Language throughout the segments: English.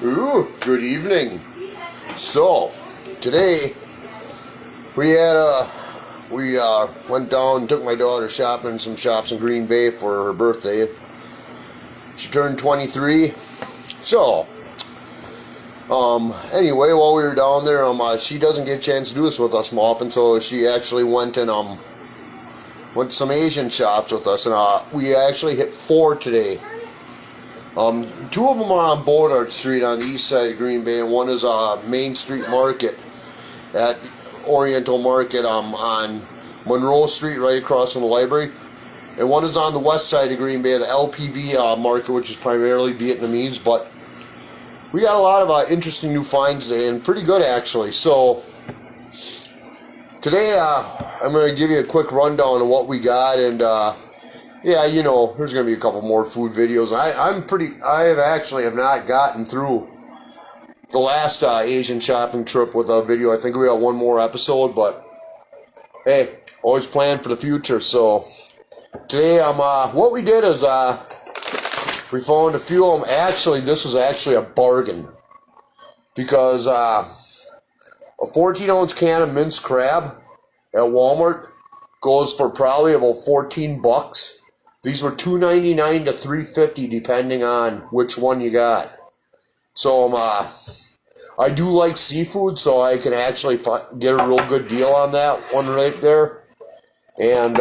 Ooh, good evening. So, today we went down and took my daughter shopping in some shops in Green Bay for her birthday. She turned 23. So, anyway, while we were down there, she doesn't get a chance to do this with us often, so she actually went to some Asian shops with us, and we actually hit 4 today. Two of them are on Bodart Street on the east side of Green Bay, and one is Main Street Market at Oriental Market on Monroe Street, right across from the library. And one is on the west side of Green Bay, the LPV Market, which is primarily Vietnamese. But we got a lot of interesting new finds today, and pretty good actually. So today I'm going to give you a quick rundown of what we got, and yeah, you know, there's going to be a couple more food videos. I have not gotten through the last Asian shopping trip with a video. I think we got one more episode, but hey, always plan for the future. So today, what we did is, we found a few of them. Actually, this was actually a bargain, because, a 14-ounce can of minced crab at Walmart goes for probably about $14. These were $2.99 to $3.50 depending on which one you got. So I do like seafood, so I can actually get a real good deal on that one right there. And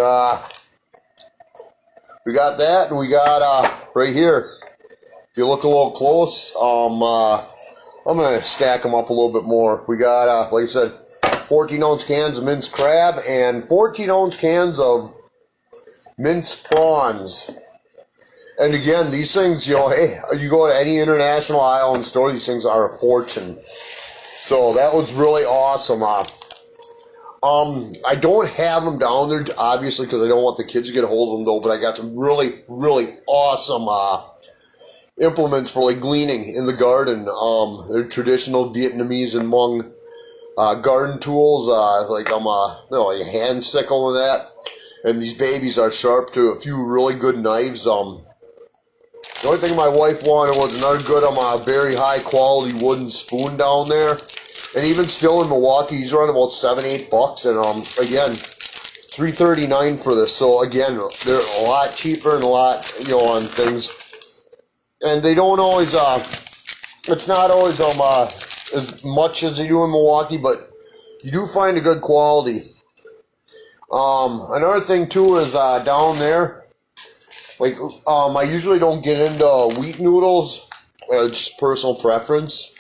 we got that, and we got right here. If you look a little close, I'm gonna stack them up a little bit more. We got like I said, 14-ounce cans of minced crab and 14-ounce cans of minced prawns. And again, these things, you know, hey, you go to any international island store, these things are a fortune. So that was really awesome. I don't have them down there, obviously, because I don't want the kids to get a hold of them, though, but I got some really, really awesome implements for, like, gleaning in the garden. They're traditional Vietnamese and Hmong garden tools, like a hand sickle and that. And these babies are sharp to a few really good knives. The only thing my wife wanted was another good very high quality wooden spoon down there. And even still in Milwaukee, these run about $7-8, and again, $3.39 for this. So again, they're a lot cheaper and a lot, you know, on things. And they don't always it's not always as much as they do in Milwaukee, but you do find a good quality. Another thing too is down there, like I usually don't get into wheat noodles. It's just personal preference.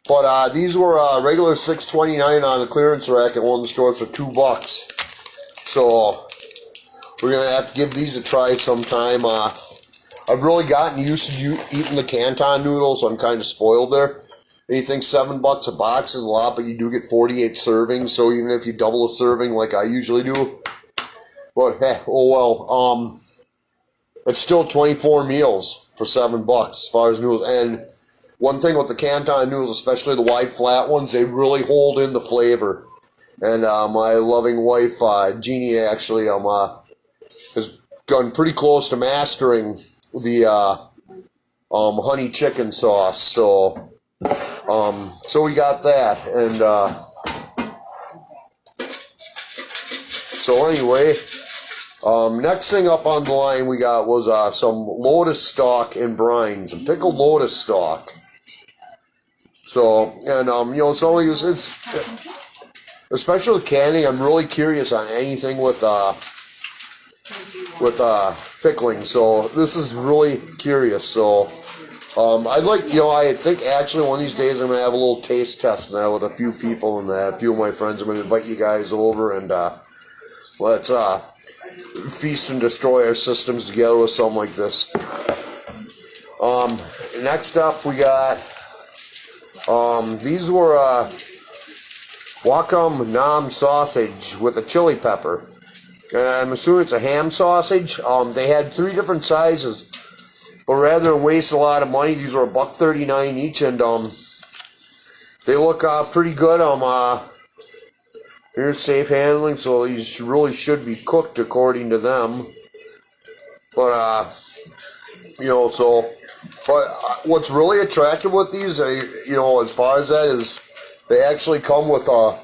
But these were regular $6.29 on the clearance rack at one of the stores for $2. So we're gonna have to give these a try sometime. I've really gotten used to eating the Canton noodles, so I'm kind of spoiled there. Anything $7 a box is a lot, but you do get 48 servings, so even if you double a serving like I usually do, but hey, oh well, it's still 24 meals for $7 as far as noodles. And one thing with the Canton noodles, especially the wide flat ones, they really hold in the flavor. And my loving wife, Jeannie, actually has gotten pretty close to mastering the honey chicken sauce, so we got that. And so anyway, next thing up on the line we got was some lotus stalk and brine, some pickled lotus stalk. So, and you know, so it's especially with canning, I'm really curious on anything with pickling. So this is really curious. So I'd like, you know, I think actually one of these days I'm going to have a little taste test now with a few people, and a few of my friends. I'm going to invite you guys over, and let's feast and destroy our systems together with something like this. Next up we got, these were Wakam Nam sausage with a chili pepper. I'm assuming it's a ham sausage. They had 3 different sizes, but rather than waste a lot of money, these were $1.39 each, and they look pretty good. Here's safe handling, so these really should be cooked according to them. But you know, so But what's really attractive with these, you know, as far as that is, they actually come with a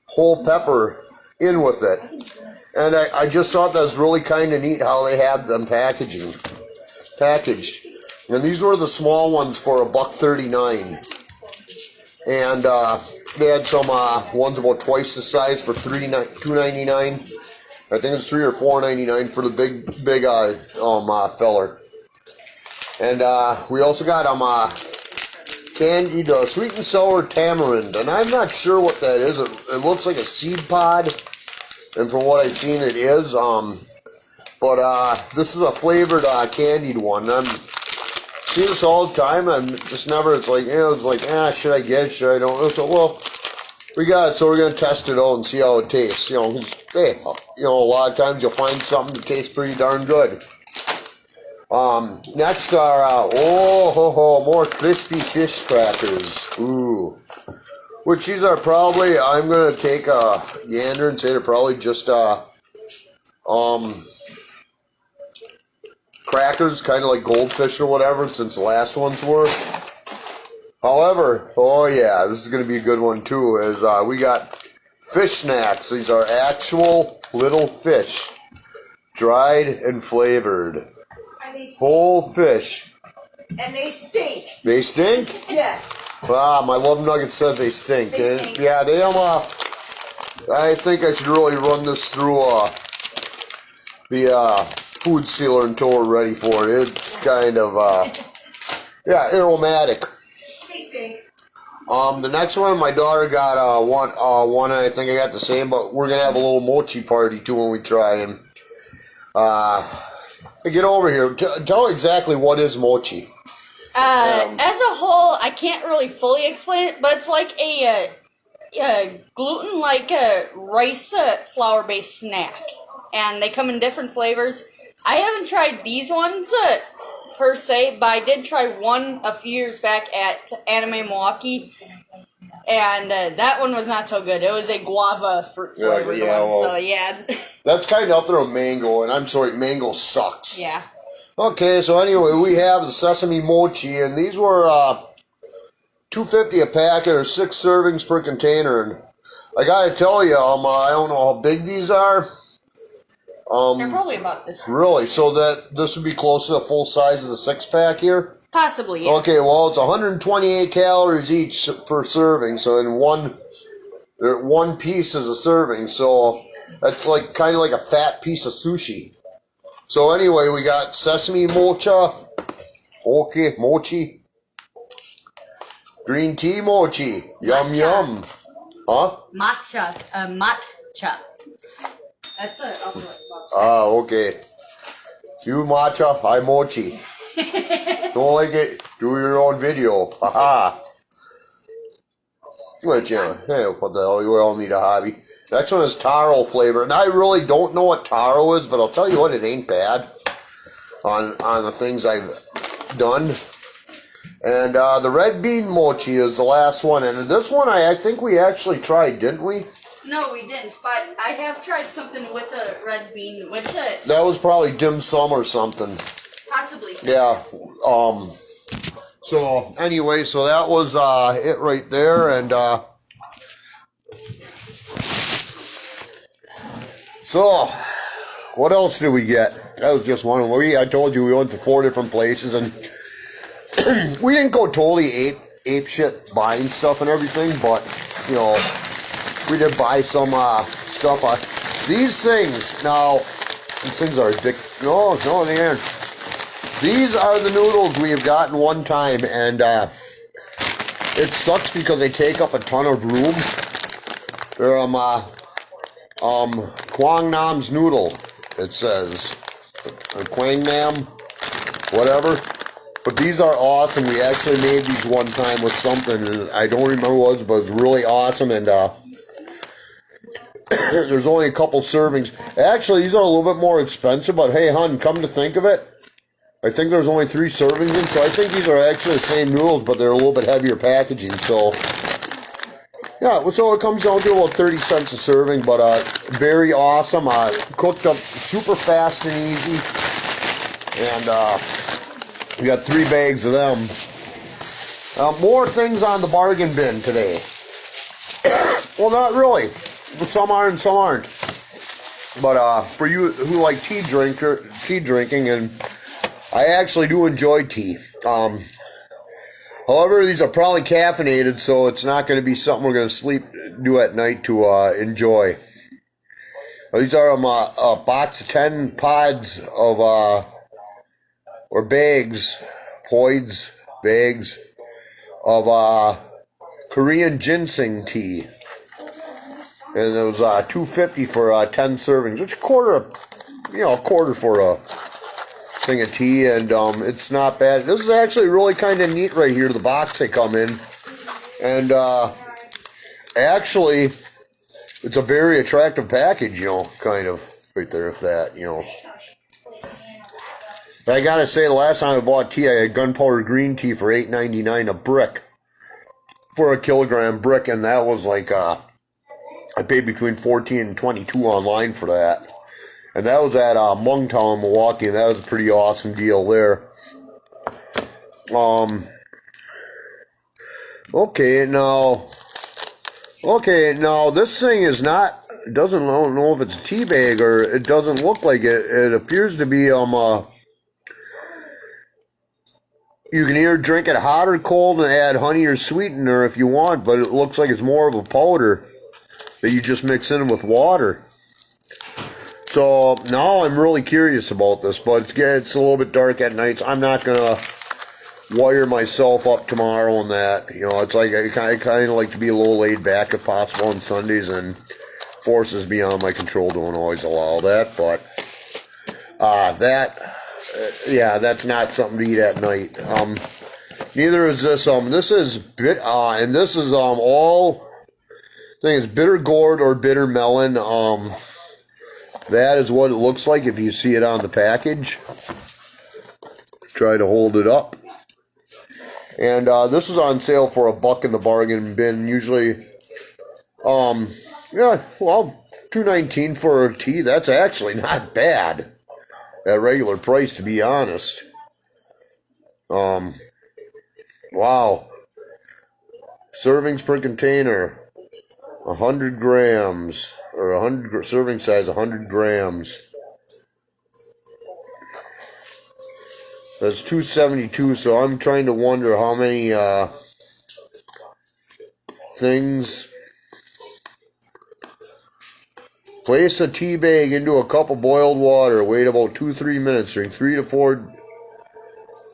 whole pepper in with it. And I just thought that was really kind of neat how they had them packaged. And these were the small ones for $1.39. And they had some ones about twice the size for $2.99. I think it's $3 or $4.99 for the big feller. And we also got candied sweet and sour tamarind, and I'm not sure what that is. It looks like a seed pod, and from what I've seen, it is. But this is a flavored candied one. I'm seeing this all the time. I'm just never. It's like, you know, it's like, should I get it? Should I don't? So, well, we got it, so we're gonna test it out and see how it tastes. You know, hey, you know, a lot of times you'll find something that tastes pretty darn good. Next are, more crispy fish crackers. Ooh. Which these are probably, I'm going to take a gander and say they're probably just, crackers, kind of like goldfish or whatever, since the last ones were. However, oh yeah, this is going to be a good one too, is, we got fish snacks. These are actual little fish, dried and flavored. Whole fish. And they stink. They stink? Yes. My Love Nugget says they stink. They stink. Yeah, they I think I should really run this through the food sealer until we're ready for it. It's kind of aromatic. They stink. The next one, my daughter got one, and I think I got the same, but we're gonna have a little mochi party too when we try and get over here. Tell exactly what is mochi. As a whole, I can't really fully explain it, but it's like a gluten, like a rice flour-based snack, and they come in different flavors. I haven't tried these ones per se, but I did try one a few years back at Anime Milwaukee, and that one was not so good. It was a guava fruit flavored one, so yeah. That's kind of up there with mango, and I'm sorry, mango sucks. Yeah. Okay, so anyway, we have the sesame mochi, and these were $2.50 a packet, or 6 servings per container. And I gotta tell you, I don't know how big these are. They're probably about this. Really? So that this would be close to the full size of the 6-pack here? Possibly, yeah. Okay, well, it's 128 calories each per serving, so in one piece is a serving, so that's like kind of like a fat piece of sushi. So anyway, we got sesame mochi, green tea mochi, yum matcha. Yum, huh? Matcha, matcha. That's it. Okay. You matcha, I mochi. Don't like it? Do your own video. Haha. But yeah, hey, what the hell? We all need a hobby. Next one is taro flavor, and I really don't know what taro is, but I'll tell you what, it ain't bad on the things I've done. And the red bean mochi is the last one, and this one I think we actually tried, didn't we? No, we didn't, but I have tried something with a red bean, with it. That was probably dim sum or something. Possibly. Yeah. So anyway, so that was it right there, and so what else did we get? That was just one. I told you we went to 4 different places, and we didn't go totally ape shit buying stuff and everything, but you know, we did buy some stuff. These things now, these things are addictive. No, they aren't. These are the noodles we have gotten one time, and it sucks because they take up a ton of room. They're Quang Nam's noodle, it says, or Quang Nam, whatever. But these are awesome. We actually made these one time with something, and I don't remember what it was, but it was really awesome. And there's only a couple servings. Actually, these are a little bit more expensive, but hey, hon, come to think of it, I think there's only 3 servings in, so I think these are actually the same noodles, but they're a little bit heavier packaging, so yeah, so it comes down to about 30 cents a serving, but very awesome, cooked up super fast and easy, and We got 3 bags of them. More things on the bargain bin today. Well, not really. Some are and some aren't. But for you who like tea drinking, and I actually do enjoy tea. However, these are probably caffeinated, so it's not going to be something we're going to do at night to enjoy. These are a box of 10 pods of, or bags of Korean ginseng tea. And it was $2.50 for 10 servings, which a quarter for a thing of tea, and it's not bad. This is actually really kind of neat right here, the box they come in. And actually, it's a very attractive package, kind of, right there, if that, I gotta say, the last time I bought tea, I had gunpowder green tea for $8.99 a brick, for a kilogram brick, and that was like, I paid between $14 and $22 online for that. And that was at Mungtown, Milwaukee, and that was a pretty awesome deal there. Okay, now this thing is not, I don't know if it's a tea bag, or it doesn't look like it. It appears to be, you can either drink it hot or cold and add honey or sweetener if you want, but it looks like it's more of a powder that you just mix in with water. So now I'm really curious about this, but it's a little bit dark at night, so I'm not going to wire myself up tomorrow on that. It's like I kind of like to be a little laid back if possible on Sundays, and forces beyond my control don't always allow that, but that's not something to eat at night. Neither is this. This is and this is all, I think it's bitter gourd or bitter melon. That is what it looks like if you see it on the package. Try to hold it up. And this is on sale for $1 in the bargain bin. Usually, $2.19 for a tea. That's actually not bad at regular price, to be honest. Wow. Servings per container, 100 grams. Or 100 serving size, 100 grams. That's $2.72. So I'm trying to wonder how many things. Place a tea bag into a cup of boiled water. Wait about 2-3 minutes. Drink 3 to 4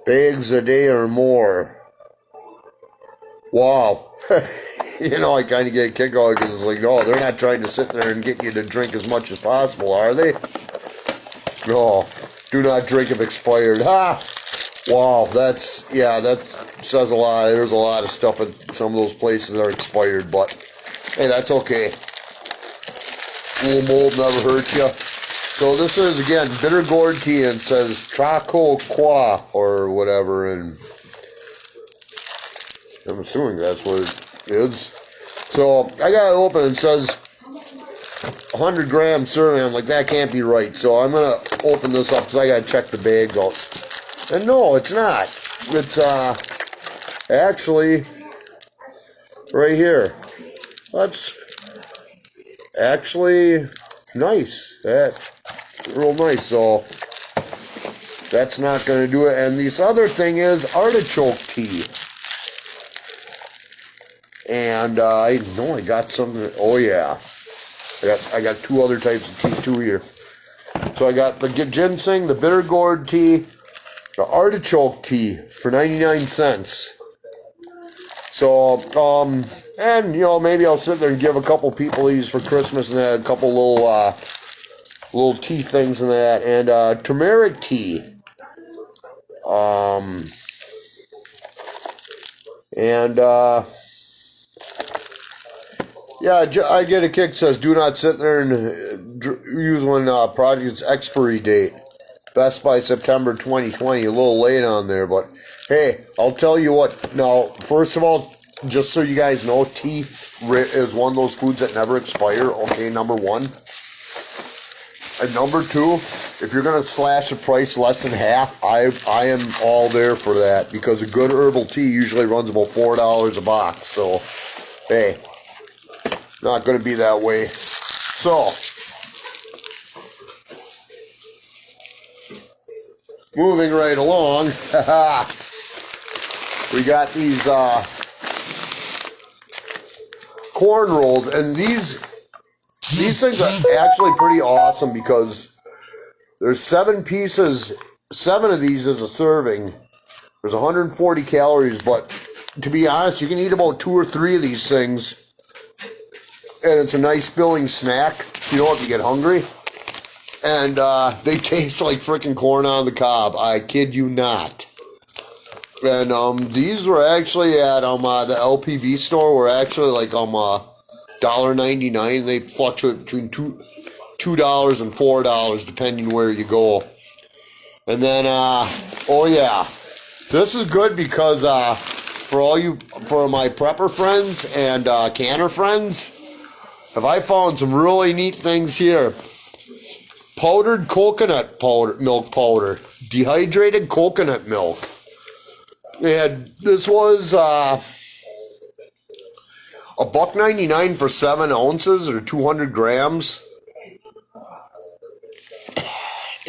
bags a day or more. Wow. I kind of get a kick out because it's like, no, they're not trying to sit there and get you to drink as much as possible, are they? No, do not drink if expired. Ha! Wow, that says a lot. There's a lot of stuff at some of those places that are expired, but hey, that's okay. A little mold never hurts you. So this is, again, bitter gourd tea, and it says Traco Qua or whatever, and I'm assuming that's what it is. So I got it open, and it says 100 gram serving. I'm like, that can't be right. So I'm going to open this up because I got to check the bags out. And no, it's not. It's actually right here. That's actually nice. That's real nice. So that's not going to do it. And this other thing is artichoke tea. And I know I got something. Oh yeah, I got 2 other types of tea too here. So I got the ginseng, the bitter gourd tea, the artichoke tea for 99 cents. So and maybe I'll sit there and give a couple people these for Christmas, and a couple little tea things and that, and turmeric tea. Yeah, I get a kick. Says do not sit there and use when project's expiry date. Best by September 2020. A little late on there, but hey, I'll tell you what. Now, first of all, just so you guys know, tea is one of those foods that never expire. Okay, number one. And number two, if you're gonna slash the price less than half, I am all there for that, because a good herbal tea usually runs about $4 a box. So, hey, not gonna be that way. So, moving right along, we got these corn rolls, and these things are actually pretty awesome because there's 7 pieces, 7 of these is a serving. There's 140 calories, but to be honest, you can eat about 2 or 3 of these things, and it's a nice filling snack, you know, if you get hungry. And they taste like freaking corn on the cob. I kid you not. And these were actually at the LPV store. Were actually like $1.99. They fluctuate between $2 and $4 depending where you go. And then oh yeah, this is good because for my prepper friends and canner friends, have I found some really neat things here. Powdered coconut milk powder, dehydrated coconut milk. And this was $1.99 for 7 ounces or 200 grams.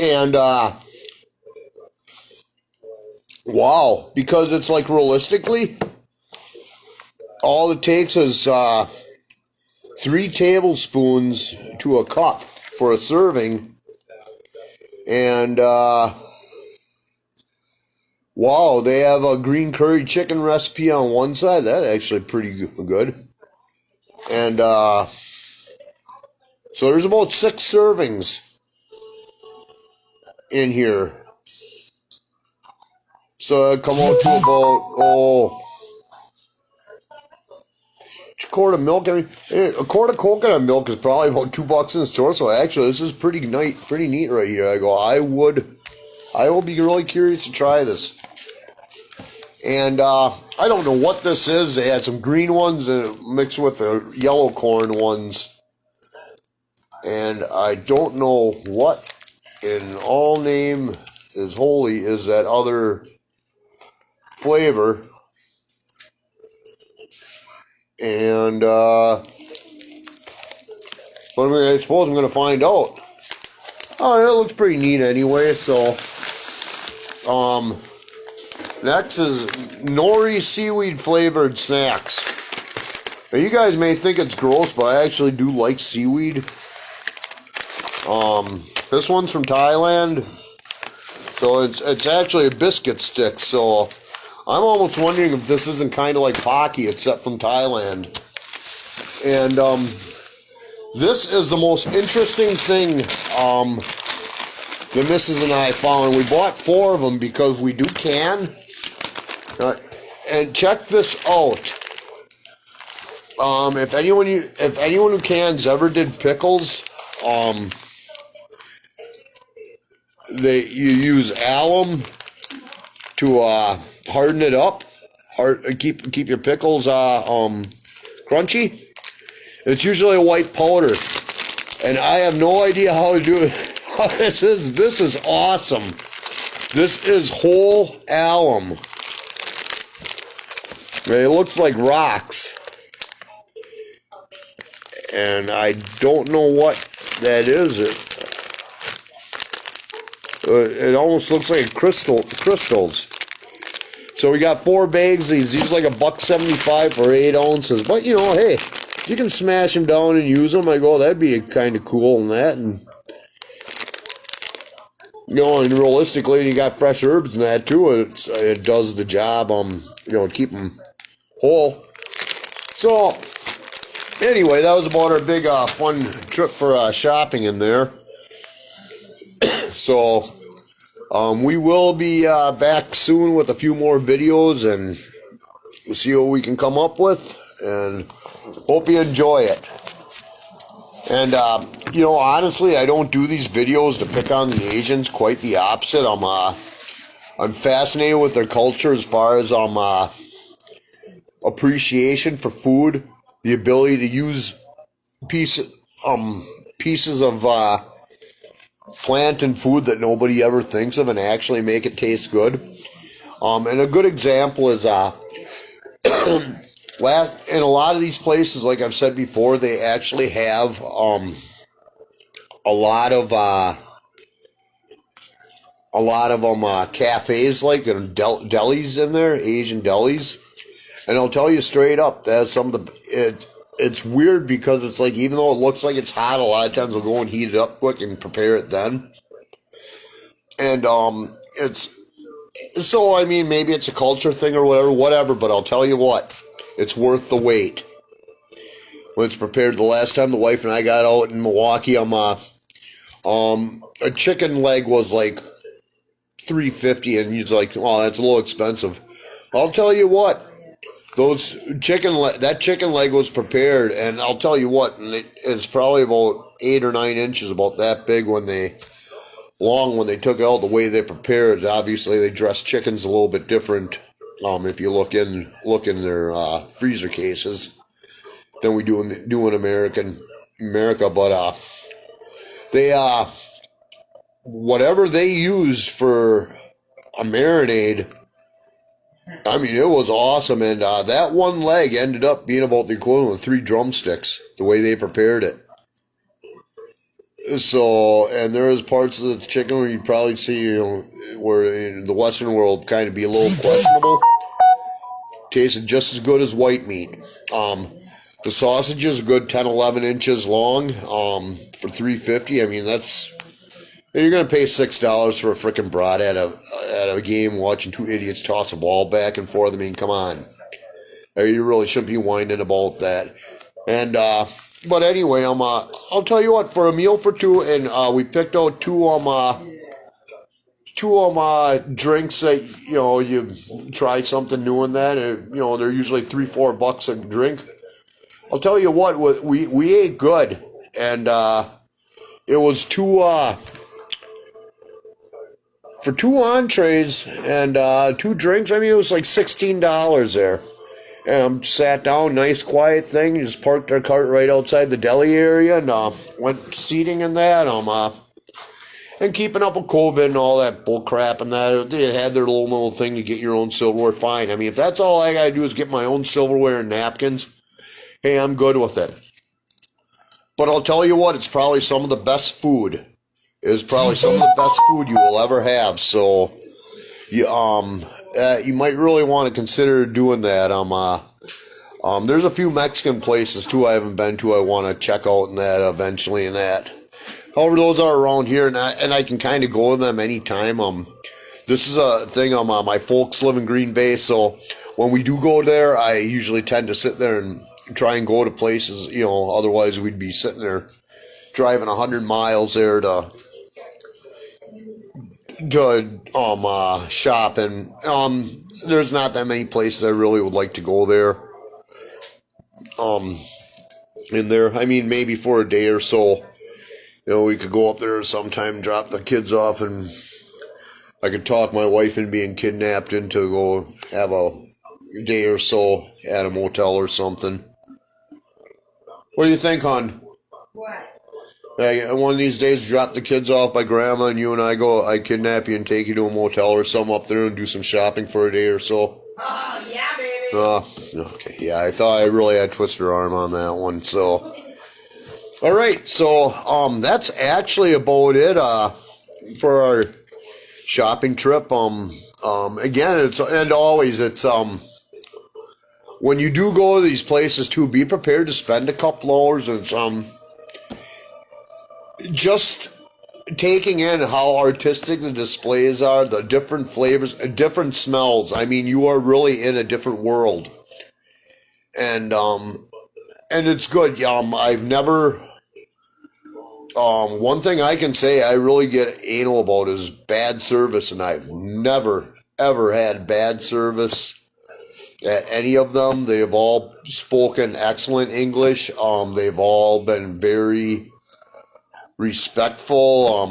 And wow, because it's like realistically, all it takes is 3 tablespoons to a cup for a serving. And wow, they have a green curry chicken recipe on one side. That's actually pretty good. And so there's about 6 servings in here. So it'd come out to about, a quart of milk. I mean, a quart of coconut milk is probably about $2 in the store. So actually, this is pretty neat right here. I will be really curious to try this. And I don't know what this is. They had some green ones mixed with the yellow corn ones. And I don't know what in all name is holy is that other flavor. And but I suppose I'm going to find out. Oh, that looks pretty neat anyway. So, next is nori seaweed flavored snacks. Now, you guys may think it's gross, but I actually do like seaweed. This one's from Thailand, so it's actually a biscuit stick. So I'm almost wondering if this isn't kind of like Pocky, except from Thailand. And this is the most interesting thing the missus and I found. We bought 4 of them because we do can. And check this out. If anyone who cans ever did pickles, you use alum to harden it up, keep your pickles crunchy. It's usually a white powder, and I have no idea how to do it. This is awesome. This is whole alum. It looks like rocks, and I don't know what that is. It almost looks like crystals. So we got 4 bags of these. These are like $1.75 for 8 ounces. But you know, hey, you can smash them down and use them. I go, that'd be kind of cool and that. And you know, and realistically, you got fresh herbs and that too. It does the job. Keep them whole. So anyway, that was about our big fun trip for shopping in there. So we will be back soon with a few more videos, and we'll see what we can come up with, and hope you enjoy it. And honestly, I don't do these videos to pick on the Asians. Quite the opposite. I'm fascinated with their culture as far as appreciation for food, the ability to use pieces of plant and food that nobody ever thinks of and actually make it taste good. And a good example is in a lot of these places, like I've said before, they actually have a lot of cafes, like delis in there, Asian delis. And I'll tell you straight up, that's some of the it's weird because it's like, even though it looks like it's hot, a lot of times they'll go and heat it up quick and prepare it then. And it's so, I mean, maybe it's a culture thing or whatever, but I'll tell you what, it's worth the wait. When it's prepared, the last time the wife and I got out in Milwaukee, a chicken leg was like $3.50, and he's like, "Oh, that's a little expensive." I'll tell you what, that chicken leg was prepared, and I'll tell you what, and it's probably about 8 or 9 inches, about that big when they took it out. The way they prepared it, obviously they dress chickens a little bit different. If you look in their freezer cases than we do in America, but they whatever they use for a marinade, I mean, it was awesome. And that one leg ended up being about the equivalent of 3 drumsticks, the way they prepared it. So, and there is parts of the chicken where you'd probably see, where in the Western world kind of be a little questionable. Tasted just as good as white meat. The sausage is a good 10, 11 inches long for $3.50. I mean, you're going to pay $6 for a frickin' brat at a game watching 2 idiots toss a ball back and forth. I mean, come on. You really shouldn't be whining about that. And, but anyway, I'll tell you what, for a meal for 2, and we picked out two drinks that, you try something new in that. They're usually $3-4 a drink. I'll tell you what, we ate good, and it was for 2 entrees and 2 drinks. I mean, it was like $16 there. And sat down, nice quiet thing. Just parked our cart right outside the deli area and went seating in that. And keeping up with COVID and all that bull crap and that. They had their little thing to get your own silverware. Fine. I mean, if that's all I gotta do is get my own silverware and napkins, hey, I'm good with it. But I'll tell you what, it's probably some of the best food. It is probably some of the best food you will ever have. So, you might really want to consider doing that. There's a few Mexican places too I haven't been to. I want to check out in that eventually. In that, however, those are around here, and I can kind of go to them anytime. This is a thing. My folks live in Green Bay, so when we do go there, I usually tend to sit there and try and go to places. Otherwise we'd be sitting there driving 100 miles there to shop, and there's not that many places I really would like to go there. In there, I mean, maybe for a day or so, we could go up there sometime, drop the kids off, and I could talk my wife into being kidnapped into go have a day or so at a motel or something. What do you think, hon? What? One of these days, drop the kids off by grandma, and you and I kidnap you and take you to a motel or something up there and do some shopping for a day or so. Oh, yeah, baby. Okay, yeah, I thought I really had twisted her arm on that one, so. All right, so, that's actually about it, for our shopping trip. Again, it's when you do go to these places too, be prepared to spend a couple hours, and just taking in how artistic the displays are, the different flavors, different smells. I mean, you are really in a different world, and it's good. I've never. One thing I can say I really get anal about is bad service, and I've never ever had bad service at any of them. They have all spoken excellent English. They've all been very respectful,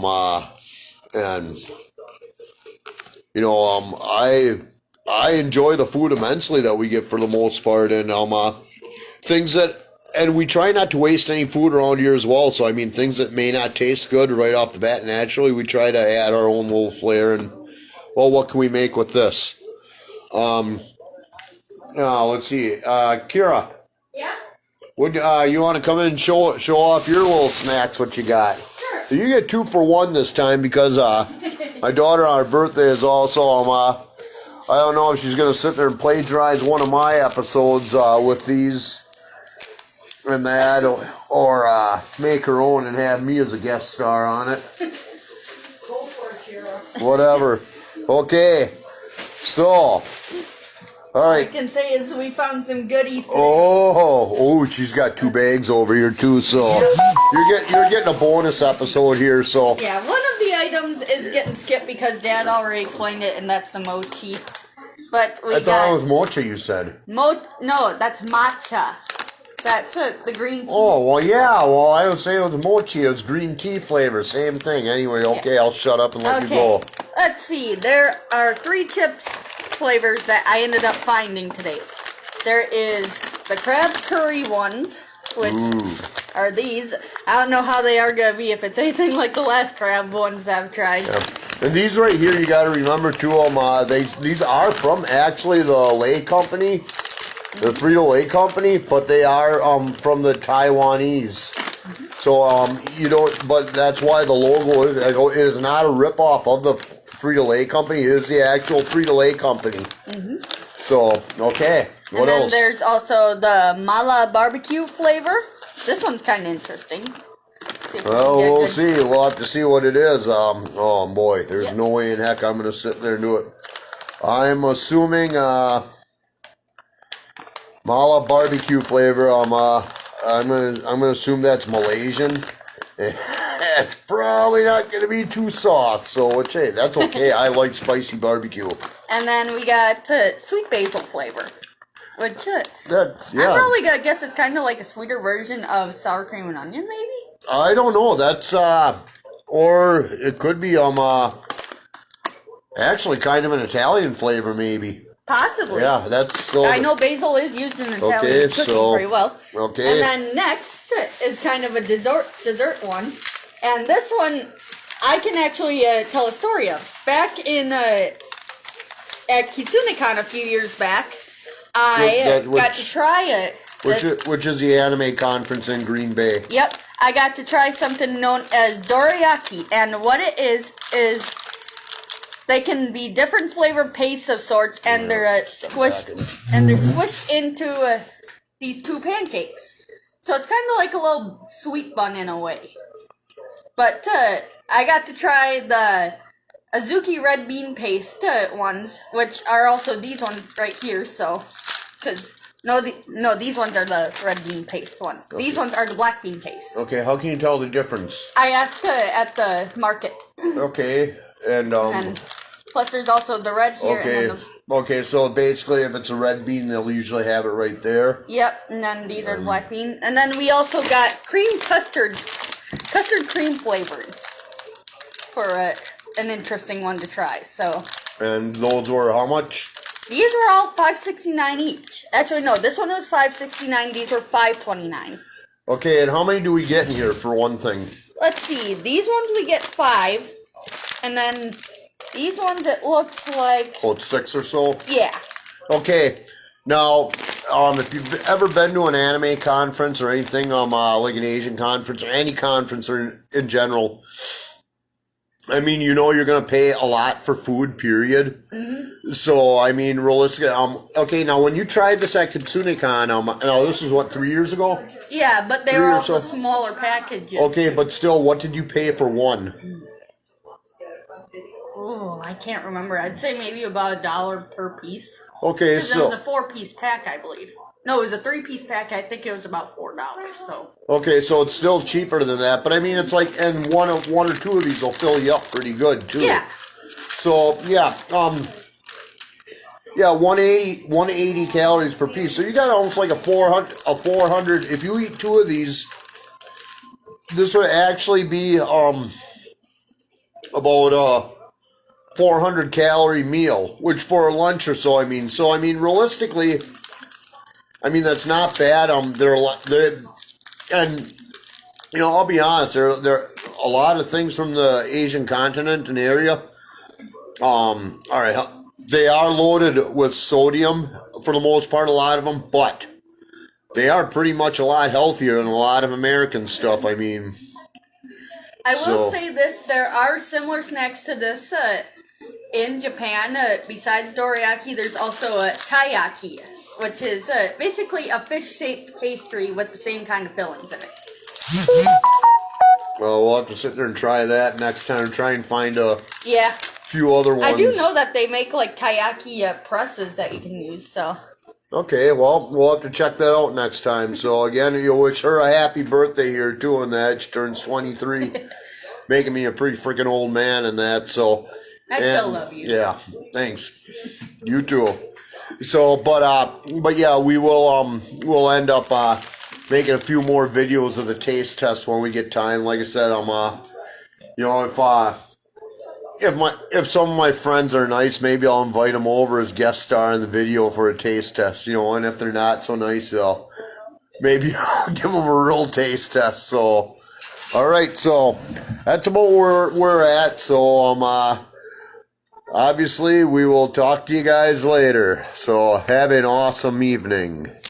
and I enjoy the food immensely that we get for the most part, and things that and we try not to waste any food around here as well. So I mean, things that may not taste good right off the bat naturally, we try to add our own little flair. And well, what can we make with this? Now let's see, Kira. Yeah. Would you want to come in and show off your little snacks? What you got? Sure. You get 2 for 1 this time because my daughter on her birthday is also I don't know if she's gonna sit there and plagiarize one of my episodes with these and that, or make her own and have me as a guest star on it. Go for it, Kira. Whatever. Okay. So, all All I right. can say is we found some goodies today. Oh, she's got 2 bags over here too. So you're getting a bonus episode here. So Yeah, one of the items is getting skipped because Dad already explained it, and that's the mochi. But we I thought got it was mocha. You said. no, that's matcha. That's the green tea. Oh, well, yeah. Well, I would say it was mochi. It was green tea flavor. Same thing. Anyway, okay, I'll shut up and let you go. Let's see. There are 3 chips flavors that I ended up finding today. There is the crab curry ones, which are these. I don't know how they are going to be if it's anything like the last crab ones I've tried. Yeah. And these right here, you got to remember, too, these are from actually the Lay Company, the Frito-Lay Company, but they are from the Taiwanese. So, you don't, but that's why the logo is not a rip-off of the Frito-Lay Company. It is the actual Frito-Lay Company. So, okay. What and then else? there's also the mala barbecue flavor. This one's kind of interesting. See if we Well, can get we'll good- see. We'll have to see what it is. Oh boy, there's no way in heck I'm gonna sit there and do it. I'm assuming mala barbecue flavor. I'm gonna assume that's Malaysian. It's probably not gonna be too soft, so hey, that's okay. I like spicy barbecue. And then we got sweet basil flavor, which That's I'm probably gonna guess it's kind of like a sweeter version of sour cream and onion, maybe. I don't know. That's or it could be actually kind of an Italian flavor, maybe. Possibly. Yeah, that's so. I know basil is used in Italian Okay, cooking so- pretty well. Okay. And then next is kind of a dessert one, and this one I can actually tell a story of. Back in at KitsuneCon a few years back, I got to try it. Which is the anime conference in Green Bay. Yep, I got to try something known as dorayaki, and what it is they can be different flavor pastes of sorts, and they're squished into these 2 pancakes. So it's kind of like a little sweet bun in a way. But I got to try the Azuki red bean paste ones, which are also these ones right here. So, these ones are the red bean paste ones. Okay. These ones are the black bean paste. Okay, how can you tell the difference? I asked at the market. Okay, and plus there's also the red here. Okay, And then okay, so basically, if it's a red bean, they'll usually have it right there. Yep, and then these are the black bean, and then we also got custard cream flavored for an interesting one to try. So. And those were how much? These were all $5.69 each. Actually, no, this one was $5.69. These were $5.29. Okay, and how many do we get in here for one thing? Let's see. These ones we get 5, and then these ones it looks like Oh, it's 6 or so. yeah. Okay, now if you've ever been to an anime conference or anything, like an Asian conference or any conference or in general, I mean, you know you're gonna pay a lot for food, period. Mm-hmm. So I mean, realistically, okay. Now, when you tried this at KitsuneCon, now this is what 3 years ago. Yeah, but they 3 were or also so. smaller packages. Okay, but still, what did you pay for one? Oh, I can't remember. I'd say maybe about $1 per piece. Okay, Because so it was a 4-piece pack, I believe. No, it was a 3-piece pack. I think it was about $4. So. okay, so it's still cheaper than that. But I mean, it's like, and one or 2 of these will fill you up pretty good too. Yeah. So yeah, 180 calories per piece. So you got almost like a 400. If you eat 2 of these, this would actually be about a 400 calorie meal, which for a lunch or so. I mean, realistically, I mean, that's not bad. They're a lot. And I'll be honest. There a lot of things from the Asian continent and area. All right, they are loaded with sodium for the most part. A lot of them, but they are pretty much a lot healthier than a lot of American stuff. I mean, I will say this: there are similar snacks to this in Japan. Besides dorayaki, there's also a taiyaki, which is basically a fish-shaped pastry with the same kind of fillings in it. Well, we'll have to sit there and try that next time. Try and find a few other ones. I do know that they make like taiyaki presses that you can use. So. Okay, well, we'll have to check that out next time. So again, wish her a happy birthday here doing that. She turns 23, making me a pretty freaking old man and that. So I still love you. Yeah, thanks. You too. So, but yeah, we'll end up making a few more videos of the taste test when we get time. Like I said, if some of my friends are nice, maybe I'll invite them over as guest star in the video for a taste test. And if they're not so nice, maybe I'll give them a real taste test. So, all right, so that's about where we're at. So, obviously, we will talk to you guys later. So, have an awesome evening.